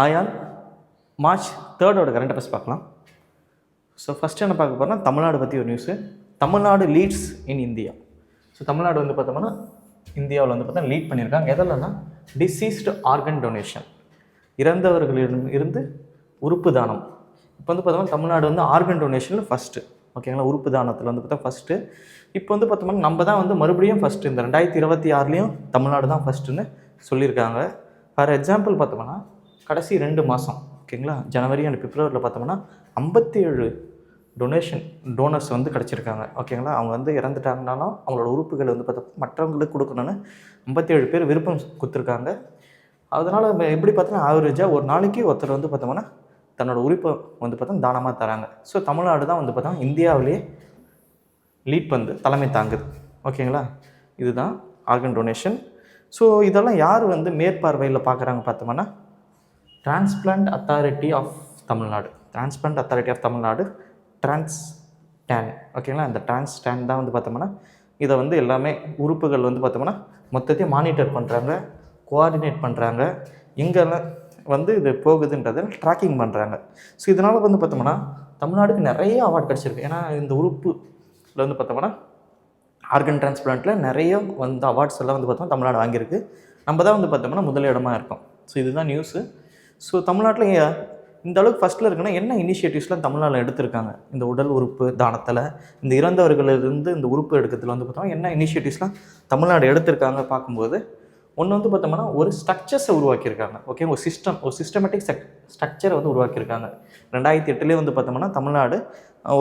ஆயால் March 3 current affairs பார்க்கலாம். So first என்ன பார்க்க போகிறோம்னா தமிழ்நாடு பற்றி ஒரு news. Tamil Nadu leads in India. So Tamil Nadu வந்து பார்த்தோம்னா இந்தியாவில் வந்து பார்த்தா லீட் பண்ணியிருக்காங்க. எதில்னா டிசீஸ்டு ஆர்கன் டொனேஷன், இறந்தவர்களிடம் இருந்து உறுப்பு தானம். இப்போ வந்து பார்த்தோம்னா தமிழ்நாடு வந்து ஆர்கன் டொனேஷனில் ஃபஸ்ட்டு, ஓகேங்களா. உறுப்பு தானத்தில் வந்து பார்த்தா ஃபஸ்ட்டு. இப்போ வந்து பார்த்தோம்னா நம்ம தான் வந்து மறுபடியும் ஃபஸ்ட்டு, இந்த 2026 தமிழ்நாடு தான் ஃபஸ்ட்டுன்னு சொல்லியிருக்காங்க. ஃபார் எக்ஸாம்பிள் பார்த்தோம்னா கடைசி 2 மாதம், ஓகேங்களா, ஜனவரி அண்ட் பிப்ரவரியில் பார்த்தோம்னா 57 டோனர்ஸ் வந்து கிடச்சிருக்காங்க, ஓகேங்களா. அவங்க வந்து இறந்துட்டாங்கனாலும் அவங்களோட உறுப்புகள் வந்து பார்த்தா மற்றவங்களுக்கு கொடுக்கணுன்னு 57 பேர் விருப்பம் கொடுத்துருக்காங்க. அதனால் எப்படி பார்த்தோன்னா ஆவரேஜாக ஒரு நாளைக்கு ஒருத்தர் வந்து பார்த்தோம்னா தன்னோட உறுப்பை வந்து பார்த்தா தானமாக தராங்க. ஸோ தமிழ்நாடு தான் வந்து பார்த்தா இந்தியாவிலேயே லீட் வந்து தலைமை தாங்குது, ஓகேங்களா. இதுதான் ஆர்கன் டொனேஷன். ஸோ இதெல்லாம் யார் வந்து மேற்பார்வையில் பார்க்குறாங்க பார்த்தோம்னா transplant authority of Tamil Nadu. Transplant authority of Tamil Nadu, Transtan, ஓகேங்களா. இந்த டிரான்ஸ்டான் தான் வந்து பார்த்தோம்னா இதை வந்து எல்லாமே உறுப்புகள் வந்து பார்த்தோம்னா மொத்தத்தையும் மானிட்டர் பண்ணுறாங்க, கோஆர்டினேட் பண்ணுறாங்க, எங்கெல்லாம் வந்து இது போகுதுன்றதை ட்ராக்கிங் பண்ணுறாங்க. ஸோ இதனால் வந்து பார்த்தோம்னா தமிழ்நாடுக்கு நிறைய அவார்டு கிடச்சிருக்கு. ஏன்னா இந்த உறுப்பில் வந்து பார்த்தோம்னா ஆர்கன் டிரான்ஸ்பிளான்ட்டில் நிறைய வந்து அவார்ட்ஸ் எல்லாம் வந்து பார்த்தோம்னா தமிழ்நாடு வாங்கியிருக்கு. நம்ம தான் வந்து பார்த்தோம்னா முதல் இடமா இருக்கோம். ஸோ இதுதான் நியூஸு. ஸோ தமிழ்நாட்டில் இந்த அளவுக்கு ஃபஸ்ட்டில் இருக்குன்னா என்ன இனிஷியேட்டிவ்ஸ்லாம் தமிழ்நாட்டில் எடுத்திருக்காங்க இந்த உடல் உறுப்பு தானத்தில், இந்த இறந்தவர்களிலிருந்து இந்த உறுப்பு எடுக்கிறதுல வந்து பார்த்தோம்னா என்ன இனிஷியேட்டிவ்ஸ்லாம் தமிழ்நாடு எடுத்திருக்காங்க பார்க்கும்போது, ஒன்று வந்து பார்த்தோம்னா ஒரு ஸ்ட்ரக்சர்ஸை உருவாக்கியிருக்காங்க, ஓகே. ஒரு சிஸ்டமேட்டிக் ஸ்ட்ரக்சரை வந்து உருவாக்கியிருக்காங்க. 2008 வந்து பார்த்தோம்னா தமிழ்நாடு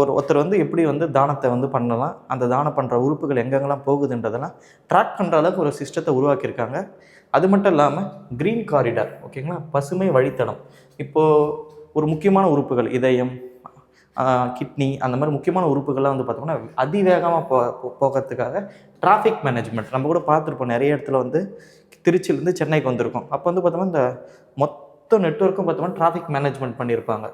ஒருத்தர் வந்து எப்படி வந்து தானத்தை வந்து பண்ணலாம், அந்த தானம் பண்ணுற உறுப்புகள் எங்கெங்கெல்லாம் போகுதுன்றதெல்லாம் ட்ராக் பண்ணுற அளவுக்கு ஒரு சிஸ்டத்தை உருவாக்கியிருக்காங்க. அது மட்டும் இல்லாமல் க்ரீன் காரிடார், ஓகேங்களா, பசுமை வழித்தடம். இப்போது ஒரு முக்கியமான உறுப்புகள் இதயம், கிட்னி, அந்த மாதிரி முக்கியமான உறுப்புகள்லாம் வந்து பார்த்தோம்னா அதிவேகமாக போகிறதுக்காக டிராஃபிக் மேனேஜ்மெண்ட் நம்ம கூட பார்த்துருப்போம். நிறைய இடத்துல வந்து திருச்சியிலேருந்து சென்னைக்கு வந்திருக்கோம். அப்போ வந்து பார்த்தோம்னா இந்த மொத்த நெட்வொர்க்கும் பார்த்தோம்னா டிராஃபிக் மேனேஜ்மெண்ட் பண்ணியிருப்பாங்க,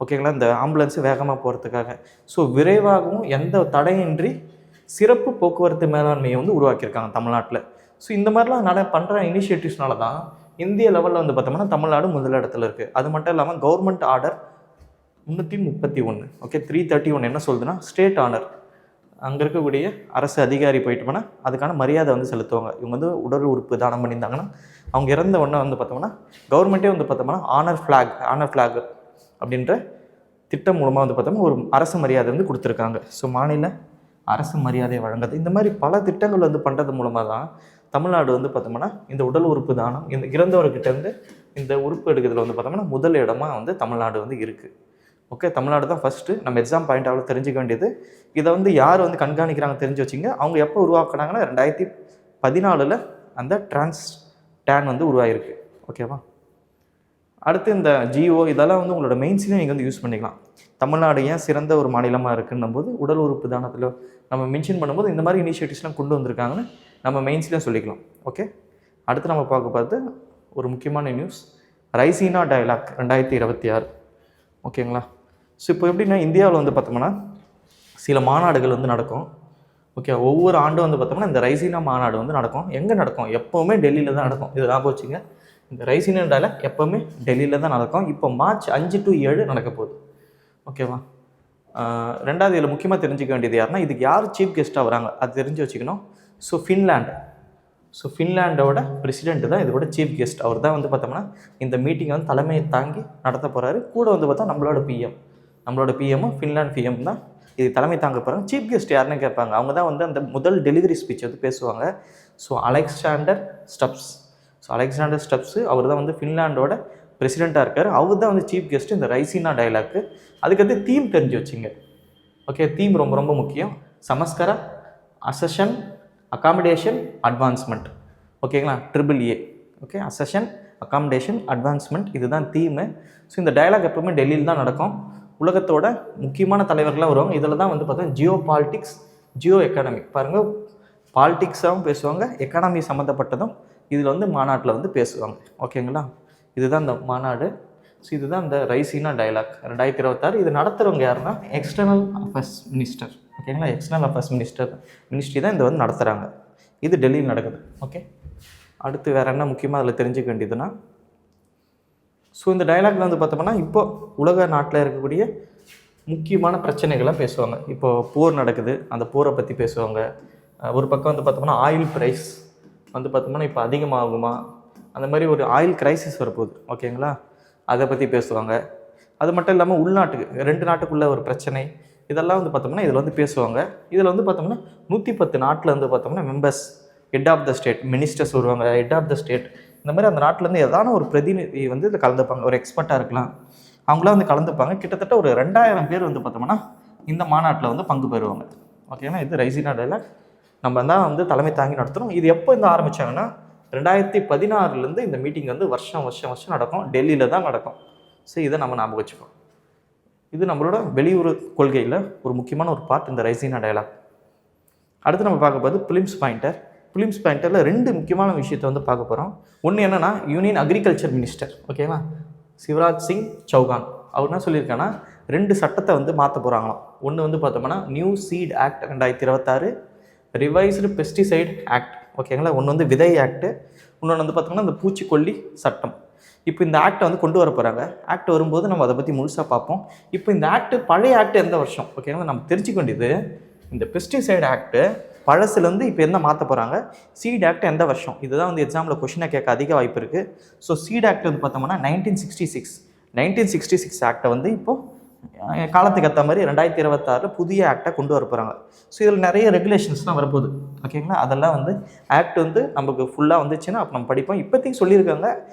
ஓகேங்களா, இந்த ஆம்புலன்ஸு வேகமாக போகிறதுக்காக. ஸோ விரைவாகவும் எந்த தடையின்றி சிறப்பு போக்குவரத்து மேலாண்மையை வந்து உருவாக்கியிருக்காங்க தமிழ்நாட்டில். ஸோ இந்த மாதிரிலாம் பண்ணுற இனிஷியேட்டிவ்ஸ்னால தான் இந்திய லெவலில் வந்து பார்த்தோம்னா தமிழ்நாடு முதலிடத்தில் இருக்குது. அது மட்டும் இல்லாமல் கவர்மெண்ட் ஆர்டர் 331, ஓகே, 331 என்ன சொல்லுதுன்னா ஸ்டேட் ஆனர், அங்கே இருக்கக்கூடிய அரசு அதிகாரி போயிட்டு போனால் அதுக்கான மரியாதை வந்து செலுத்துவாங்க. இவங்க வந்து உடல் உறுப்பு தானம் பண்ணியிருந்தாங்கன்னா அவங்க இறந்த உடனே வந்து பார்த்தோம்னா கவர்மெண்ட்டே வந்து பார்த்தோம்னா ஆனர் ஃப்ளாக் அப்படின்ற திட்டம் மூலமாக வந்து பார்த்தோம்னா ஒரு அரசு மரியாதை வந்து கொடுத்துருக்காங்க. ஸோ மாநில அரசு மரியாதை வழங்குது. இந்த மாதிரி பல திட்டங்கள் வந்து பண்ணுறது மூலமாக தான் தமிழ்நாடு வந்து பார்த்தோம்னா இந்த உடல் உறுப்பு தானம், இந்த இறந்தவர்கிட்டேருந்து இந்த உறுப்பு எடுக்கிறதுல வந்து பார்த்தோம்னா முதல் இடமா வந்து தமிழ்நாடு வந்து இருக்குது, ஓகே. தமிழ்நாடு தான் ஃபஸ்ட்டு. நம்ம எக்ஸாம் பாயிண்ட் அவ்வளோ தெரிஞ்சுக்க வேண்டியது. இதை வந்து யார் வந்து கண்காணிக்கிறாங்க தெரிஞ்சு வச்சிங்க. அவங்க எப்போ உருவாக்குனாங்கன்னா 2014 அந்த டிரான்ஸ்டான் வந்து உருவாகிருக்கு, ஓகேவா. அடுத்து இந்த ஜிஓ இதெல்லாம் வந்து உங்களோட மெயின்ஸ்லேயும் நீங்கள் வந்து யூஸ் பண்ணிக்கலாம். தமிழ்நாடு ஏன் சிறந்த ஒரு மாநிலமாக இருக்குன்னும் போது உடல் உறுப்பு தானத்தில் நம்ம மென்ஷன் பண்ணும்போது இந்த மாதிரி இனிஷியேட்டிவ்ஸ்லாம் கொண்டு வந்திருக்காங்கன்னு நம்ம மெயின்ஸ்லேயும் சொல்லிக்கலாம், ஓகே. அடுத்து நம்ம பார்த்து ஒரு முக்கியமான நியூஸ், ரைசீனா டயலாக் 2026, ஓகேங்களா. ஸோ இப்போ எப்படின்னா இந்தியாவில் வந்து பார்த்தோம்னா சில மாநாடுகள் வந்து நடக்கும், ஓகே. ஒவ்வொரு ஆண்டும் வந்து பார்த்தோம்னா இந்த ரைசீனா மாநாடு வந்து நடக்கும். எங்கே நடக்கும்? எப்போவுமே டெல்லியில் தான் நடக்கும். இது ஞாபகம் வச்சுங்க. இந்த ரைசீனா டயலாக் எப்போவுமே டெல்லியில் தான் நடக்கும். இப்போ மார்ச் 5 to 7 நடக்க போகுது, ஓகேவா. ரெண்டாவது இதில் முக்கியமாக தெரிஞ்சுக்க வேண்டியது யாருன்னா இதுக்கு யார் சீஃப் கெஸ்ட்டாக வராங்க அது தெரிஞ்சு வச்சுக்கணும். ஸோ ஃபின்லாண்டோட பிரசிடென்ட் தான் இதோட சீஃப் கெஸ்ட். அவர் தான் வந்து பார்த்தோம்னா இந்த மீட்டிங்கை வந்து தலைமையை தாங்கி நடத்த போகிறாரு. கூட வந்து பார்த்தா நம்மளோட பிஎம்மும் ஃபின்லாண்ட் பிஎம் தான் இது தலைமை தாங்க போகிறாங்க. சீஃப் கெஸ்ட் யாருன்னு கேட்பாங்க. அவங்க தான் வந்து அந்த முதல் டெலிவரி ஸ்பீச் வந்து பேசுவாங்க. ஸோ அலெக்சாண்டர் ஸ்டப்ஸு அவர் தான் வந்து ஃபின்லாண்டோட பிரசிடெண்ட்டாக இருக்கார். அவர் தான் வந்து சீஃப் கெஸ்ட் இந்த ரைசீனா டயலாக்கு. அதுக்கடுத்து தீம் தெரிஞ்சு வச்சுங்க, ஓகே. தீம் ரொம்ப ரொம்ப முக்கியம். சமஸ்கர அசஷன் அகாமடேஷன் அட்வான்ஸ்மெண்ட், ஓகேங்களா, AAA, ஓகே. அசஷன் அகாமடேஷன் அட்வான்ஸ்மெண்ட், இதுதான் தீமு. ஸோ இந்த டயலாக் எப்பவுமே டெல்லியில் தான் நடக்கும். உலகத்தோட முக்கியமான தலைவர்களாக வருவாங்க. இதில் தான் வந்து பார்த்தா ஜியோ பாலிட்டிக்ஸ், ஜியோ எக்கானமிக், பாருங்கள், பாலிட்டிக்ஸாகவும் பேசுவாங்க, எக்கானமி சம்மந்தப்பட்டதும் இதில் வந்து மாநாட்டில் வந்து பேசுவாங்க, ஓகேங்களா. இதுதான் இந்த மாநாடு. ஸோ இதுதான் இந்த ரைசீனா டயலாக் 2026. இது நடத்துகிறவங்க யாருன்னா எக்ஸ்டர்னல் அஃபேர்ஸ் மினிஸ்டர், ஓகேங்களா. எக்ஸ்டர்னல் அஃபேர்ஸ் மினிஸ்ட்ரி தான் இதை வந்து நடத்துகிறாங்க. இது டெல்லியில் நடக்குது, ஓகே. அடுத்து வேறு என்ன முக்கியமாக அதில் தெரிஞ்சுக்க வேண்டியதுன்னா ஸோ இந்த டயலாக்ல வந்து பார்த்தோம்னா இப்போ உலக நாட்டில் இருக்கக்கூடிய முக்கியமான பிரச்சனைகளை பேசுவாங்க. இப்போது போர் நடக்குது, அந்த போரை பற்றி பேசுவாங்க. ஒரு பக்கம் வந்து பார்த்தோம்னா ஆயில் ப்ரைஸ் வந்து பார்த்தோம்னா இப்போ அதிகமாகுமா, அந்த மாதிரி ஒரு ஆயில் கிரைசிஸ் வரப்போகுது, ஓகேங்களா, அதை பற்றி பேசுவாங்க. அது மட்டும் இல்லாமல் உள்நாட்டுக்கு 2 நாட்டுக்குள்ள ஒரு பிரச்சனை, இதெல்லாம் வந்து பார்த்தோம்னா இதில் வந்து பேசுவாங்க. இதில் வந்து பார்த்தோம்னா 110 நாட்டில் வந்து பார்த்தோம்னா members, head of the state, ministers வருவாங்க, ஹெட் ஆஃப் த ஸ்டேட், இந்த மாதிரி அந்த நாட்டிலேருந்து ஏதான ஒரு பிரதிநிதி வந்து இதில் கலந்துப்பாங்க. ஒரு எக்ஸ்பர்ட்டாக இருக்கலாம், அவங்களாம் வந்து கலந்துப்பாங்க. கிட்டத்தட்ட ஒரு 2000 பேர் வந்து பார்த்தோம்னா இந்த மாநாட்டில் வந்து பங்கு பெறுவாங்க. ஓகேங்களா, இது ரைசினா டயலாக் நம்ம தான் வந்து தலைமை தாங்கி நடத்துகிறோம். இது எப்போ இந்த ஆரம்பித்தாங்கன்னா 2016 இந்த மீட்டிங் வந்து வருஷம் நடக்கும். டெல்லியில் தான் நடக்கும். ஸோ இதை நம்ம ஞாபகம் வச்சுப்போம். இது நம்மளோட வெளியுறவு கொள்கையில் ஒரு முக்கியமான ஒரு பார்ட் இந்த ரைசினா டயலாக். அடுத்து நம்ம பார்க்க போகிறது பிலிம்ஸ் பாயிண்டர். பிலிம்ஸ் பாயிண்டரில் 2 முக்கியமான விஷயத்தை வந்து பார்க்க போகிறோம். ஒன்று என்னென்னா யூனியன் அக்ரிகல்ச்சர் மினிஸ்டர், ஓகேவா, சிவராஜ் சிங் சௌகான், அவர் என்ன சொல்லியிருக்காங்கன்னா 2 சட்டத்தை வந்து மாற்ற போகிறாங்களாம். ஒன்று வந்து பார்த்தோம்னா new seed act 2026, revised pesticide act, ஓகேங்களா. ஒன்று வந்து விதை ஆக்ட்டு, இன்னொன்று வந்து பார்த்தோம்னா இந்த பூச்சிக்கொல்லி சட்டம். இப்போ இந்த ஆக்டை வந்து கொண்டு வர போகிறாங்க. ஆக்ட் வரும்போது நம்ம அதை பற்றி முழுசாக பார்ப்போம். இப்போ இந்த ஆக்ட் பழைய ஆக்ட் எந்த வருஷம், ஓகேங்களா, நம்ம தெரிஞ்சுக்க வேண்டியது இந்த பெஸ்டிசைட் ஆக்ட்டு பழசுலேருந்து இப்போ என்ன மாற்ற போகிறாங்க, சீட் ஆக்ட் எந்த வருஷம், இதுதான் வந்து எக்ஸாமில் கொஷினை கேட்க அதிக வாய்ப்பு இருக்குது. ஸோ சீட் ஆக்ட் வந்து பார்த்தோம்னா 1966 ஆக்டை வந்து இப்போது காலத்துக்கு ஏற்ற மாதிரி 2026 புதிய ஆக்டை கொண்டு வர போகிறாங்க. ஸோ இதில் நிறைய ரெகுலேஷன்ஸ்லாம் வரப்போகுது, ஓகேங்களா. அதெல்லாம் வந்து ஆக்ட் வந்து நமக்கு ஃபுல்லாக வந்துச்சுன்னா அப்போ நம்ம படிப்போம். இப்போதைக்கு சொல்லியிருக்காங்க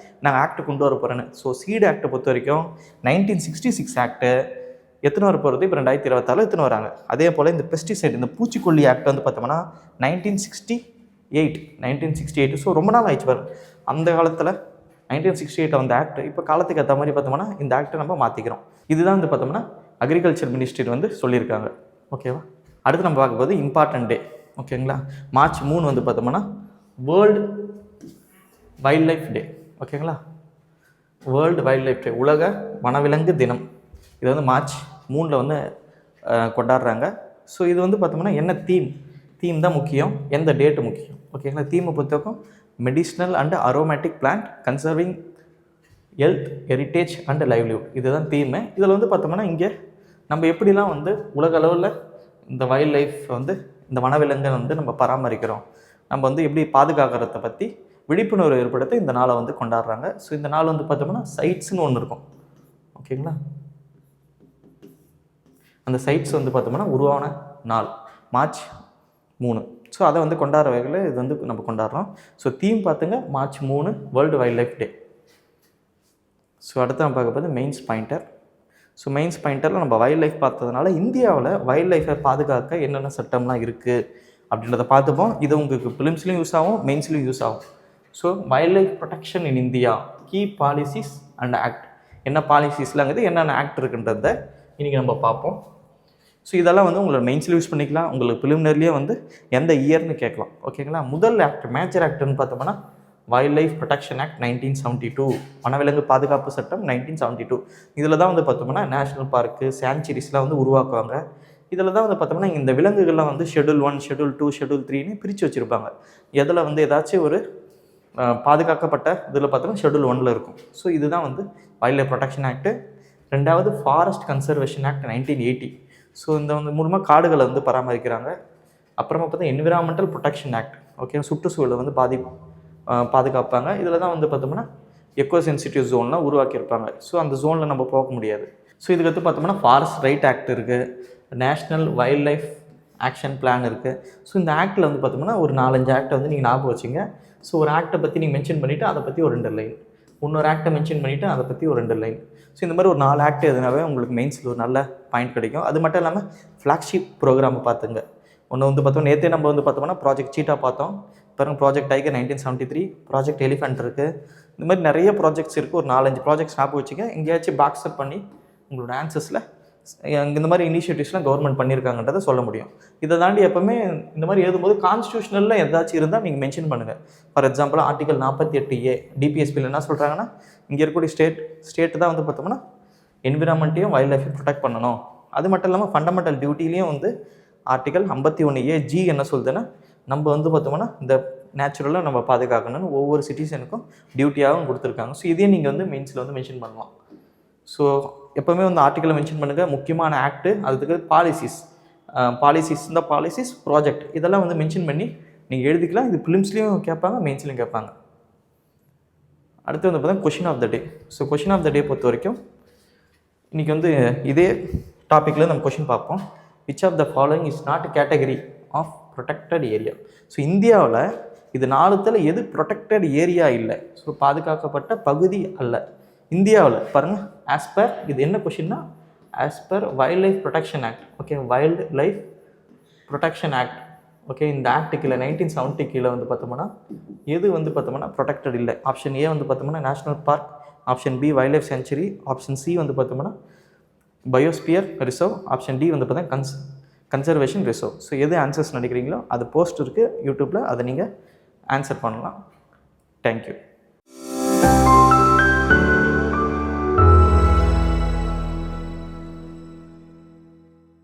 நாங்கள் ஆக்ட் கொண்டு வர போகிறேன்னு. ஸோ சீட் ஆக்டை பொறுத்த வரைக்கும் 1966 ஆக்டு எத்தனை வர போகிறது, இப்போ 2026 எத்தனை வராங்க. அதே போல் இந்த பெஸ்டிசைட், இந்த பூச்சிக்கொல்லி ஆக்ட் வந்து பார்த்தோம்னா 1968. ஸோ ரொம்ப நாள் ஆயிடுச்சு பாருங்க. அந்த காலத்தில் 1968 வந்த ஆக்ட் இப்போ காலத்துக்கு ஏற்ற மாதிரி பார்த்தோம்னா இந்த ஆக்டை நம்ம மாற்றிக்கிறோம். இதுதான் வந்து பார்த்தோம்னா அக்ரிகல்ச்சர் மினிஸ்ட்ரி வந்து சொல்லியிருக்காங்க, ஓகேவா. அடுத்து நம்ம பார்க்கும்போது இம்பார்ட்டன்ட் டே, ஓகேங்களா. மார்ச் 3 வந்து பார்த்தோம்னா வேர்ல்டு வைல்ட் லைஃப் டே, ஓகேங்களா. வேர்ல்டு வைல்ட் லைஃப் டே, உலக வனவிலங்கு தினம். இது வந்து மார்ச் 3 வந்து கொண்டாடுறாங்க. ஸோ இது வந்து பார்த்தோம்னா என்ன தீம் தான் முக்கியம், எந்த டேட்டு முக்கியம், ஓகேங்களா. தீமை பொறுத்தவரைக்கும் medicinal and aromatic plant conserving health heritage and livelihood, இதுதான் தீமு. இதில் வந்து பார்த்தோம்னா இங்கே நம்ம எப்படிலாம் வந்து உலக அளவில் இந்த வைல்ட் லைஃப் வந்து இந்த வனவிலங்கை வந்து நம்ம பராமரிக்கிறோம், நம்ம வந்து எப்படி பாதுகாக்கிறத பற்றி விழிப்புணர்வு ஏற்படுத்த இந்த நாளை வந்து கொண்டாடுறாங்க. ஸோ இந்த நாள் வந்து பார்த்தோம்னா சைட்ஸ்னு ஒன்று இருக்கும், ஓகேங்களா. அந்த சைட்ஸ் வந்து பார்த்தோம்னா உருவான நாள் மார்ச் 3. ஸோ அதை வந்து கொண்டாடுற வகையில் இது வந்து நம்ம கொண்டாடுறோம். ஸோ தீம் பார்த்துங்க March 3 world wild life day. So அடுத்து நம்ம பார்க்க போது மெயின்ஸ் பாயிண்டர். ஸோ மெயின்ஸ் பாயிண்டரில் நம்ம வைல்ட் லைஃப் பார்த்ததுனால இந்தியாவில் வைல்ட் லைஃபை பாதுகாக்க என்னென்ன சட்டம்லாம் இருக்குது அப்படின்றத பார்த்துப்போம். இது உங்களுக்கு பிலிம்ஸ்லையும் யூஸ் ஆகும், மெயின்ஸ்லையும் யூஸ் ஆகும். So wild life protection in India key policies and act, என்ன பாலிசிஸ்லாங்குது, என்னென்ன ஆக்ட் இருக்குன்றத இன்றைக்கி நம்ம பார்ப்போம். ஸோ இதெல்லாம் வந்து உங்களோட மெயின்ஸில் யூஸ் பண்ணிக்கலாம், உங்களுக்கு ப்ரிலிமினரிலேயே வந்து எந்த இயர்னு கேட்கலாம், ஓகேங்களா. முதல் ஆக்ட், மேஜர் ஆக்ட்னு பார்த்தோம்னா வைல்ட் லைஃப் ப்ரொடெக்ஷன் ஆக்ட் 1972, வனவிலங்கு பாதுகாப்பு சட்டம் 1972. இதில் தான் வந்து பார்த்தோம்னா நேஷ்னல் பார்க்கு, சாங்சுரிஸ்லாம் வந்து உருவாக்குவாங்க. இதில் தான் வந்து பார்த்தோம்னா இந்த விலங்குகள்லாம் வந்து ஷெட்யூல் 1, ஷெட்யூல் 2, ஷெட்யூல் 3ன்னு பிரித்து வச்சுருப்பாங்க. எதில் வந்து ஏதாச்சும் ஒரு பாதுகாக்கப்பட்ட இதில் பார்த்தோம்னா ஷெட்யூல் 1ல் இருக்கும். ஸோ இதுதான் வந்து வைல்ட் லைஃப் ப்ரொடெக்ஷன் ஆக்ட். ரெண்டாவது ஃபாரஸ்ட் கன்சர்வேஷன் ஆக்ட் 1980. ஸோ இந்த வந்து மூலமாக காடுகளை வந்து பராமரிக்கிறாங்க. அப்புறமா பார்த்தா என்விரான்மெண்டல் ப்ரொடெக்ஷன் ஆக்ட், ஓகே, சுற்றுச்சூழலை வந்து பாதுகாப்பாங்க. இதில் தான் வந்து பார்த்தோம்னா எக்கோ சென்சிட்டிவ் ஜோன்லாம் உருவாக்கியிருப்பாங்க. ஸோ அந்த ஜோனில் நம்ம போக முடியாது. ஸோ இதுக்கடுத்து பார்த்தோம்னா ஃபாரஸ்ட் ரைட் ஆக்ட் இருக்குது, national wild life action plan இருக்குது. ஸோ இந்த ஆக்டில் வந்து பார்த்தோம்னா ஒரு 4-5 ஆக்டை வந்து நீங்கள் ஞாபகம் வச்சுங்க. ஸோ ஒரு ஆக்டை பற்றி நீங்கள் மென்ஷன் பண்ணிவிட்டு அதை பற்றி ஒரு 2 லைன், இன்னொரு ஆக்டை மென்ஷன் பண்ணிவிட்டு அதை பற்றி ஒரு 2 லைன். ஸோ இந்த மாதிரி ஒரு 4 ஆக்ட் எதுனாவே உங்களுக்கு மெயின்ஸில் ஒரு நல்ல பாயிண்ட் கிடைக்கும். அது மட்டும் இல்லாமல் ஃப்ளாக்ஷிப் ப்ரோக்ராமை பார்த்துங்க. ஒன்று வந்து பார்த்தோம், நேற்றே நம்ம வந்து பார்த்தோம்னா ப்ராஜெக்ட் சீட்டா பார்த்தோம், பாருங்கள் ப்ராஜெக்ட் டைகர் 1973, ப்ராஜெக்ட் எலிஃபென்ட் இருக்குது. இந்த மாதிரி நிறைய ப்ராஜெக்ட்ஸ் இருக்குது. ஒரு 4-5 ப்ராஜெக்ட்ஸ் ஞாபகம் வச்சுக்க. எங்கேயாச்சும் பாக்ஸ்அப் பண்ணி உங்களோட ஆன்சர்ஸில் இந்த மாதிரி இனிஷியேட்டிவ்ஸ்லாம் கவர்மெண்ட் பண்ணியிருக்காங்கன்றதை சொல்ல முடியும். இதை தாண்டி எப்போவுமே இந்த மாதிரி எழுதும்போது கான்ஸ்டியூஷனலில் ஏதாச்சும் இருந்தால் நீங்கள் மென்ஷன் பண்ணுங்கள். ஃபார் எக்ஸாம்பிள் ஆர்டிகல் 48A டிபிஎஸ்பியில் என்ன சொல்கிறாங்கன்னா, இங்கே இருக்கக்கூடிய ஸ்டேட்டு தான் வந்து பார்த்தோம்னா என்விரான்மெண்ட்டையும் வைல்ட் லைஃபையும் ப்ரொடெக்ட் பண்ணணும். அது மட்டும் இல்லாமல் ஃபண்டமெண்டல் டியூட்டிலையும் வந்து ஆர்டிகல் 51A G என்ன சொல்லுதுன்னா, நம்ம வந்து பார்த்தோம்னா இந்த நேச்சுரலாக நம்ம பாதுகாக்கணும்னு ஒவ்வொரு சிட்டிசனுக்கும் டியூட்டியாகவும் கொடுத்துருக்காங்க. ஸோ இதையும் நீங்கள் வந்து மெயின்ஸில் வந்து மென்ஷன் பண்ணலாம். ஸோ எப்போவுமே வந்து ஆர்டிக்கலை மென்ஷன் பண்ணுங்கள். முக்கியமான ஆக்ட்டு, அதுக்கு பாலிசிஸ் இந்த பாலிசிஸ் ப்ராஜெக்ட் இதெல்லாம் வந்து மென்ஷன் பண்ணி நீங்கள் எழுதிக்கலாம். இது ப்ரிலிம்ஸ்லேயும் கேட்பாங்க, மெயின்ஸ்லையும் கேட்பாங்க. அடுத்து வந்து பார்த்தா question of the day. So question of the day பொறுத்த வரைக்கும் இன்றைக்கி வந்து இதே டாப்பிக்கில் நம்ம கொஷின் பார்ப்போம். Which of the following is not category of protected area. So இந்தியாவில் இது 4த்தில் எது ப்ரொடெக்டட் ஏரியா இல்லை, ஸோ பாதுகாக்கப்பட்ட பகுதி அல்ல இந்தியாவில் பாருங்கள். ஆஸ் பர் இது என்ன கொஷின்னா, as per wild life protection act. Okay, wild life protection act. Okay, இந்த ஆக்ட் கீழே 1970 கீழே வந்து பார்த்தோம்னா எது வந்து பார்த்தோம்னா ப்ரொடெக்டட் இல்லை. ஆப்ஷன் ஏ வந்து பார்த்தோம்னா national park, option B wild life sanctuary, option C வந்து பார்த்தோம்னா பயோஸ்பியர் ரிசர்வ், ஆப்ஷன் டி வந்து பார்த்தா கன்சர்வேஷன் ரிசர்வ். ஸோ எது ஆன்சர்ஸ் நினைக்கிறீங்களோ அது போஸ்ட் இருக்குது யூடியூப்பில், அதை நீங்கள் ஆன்சர் பண்ணலாம். தேங்க்யூ.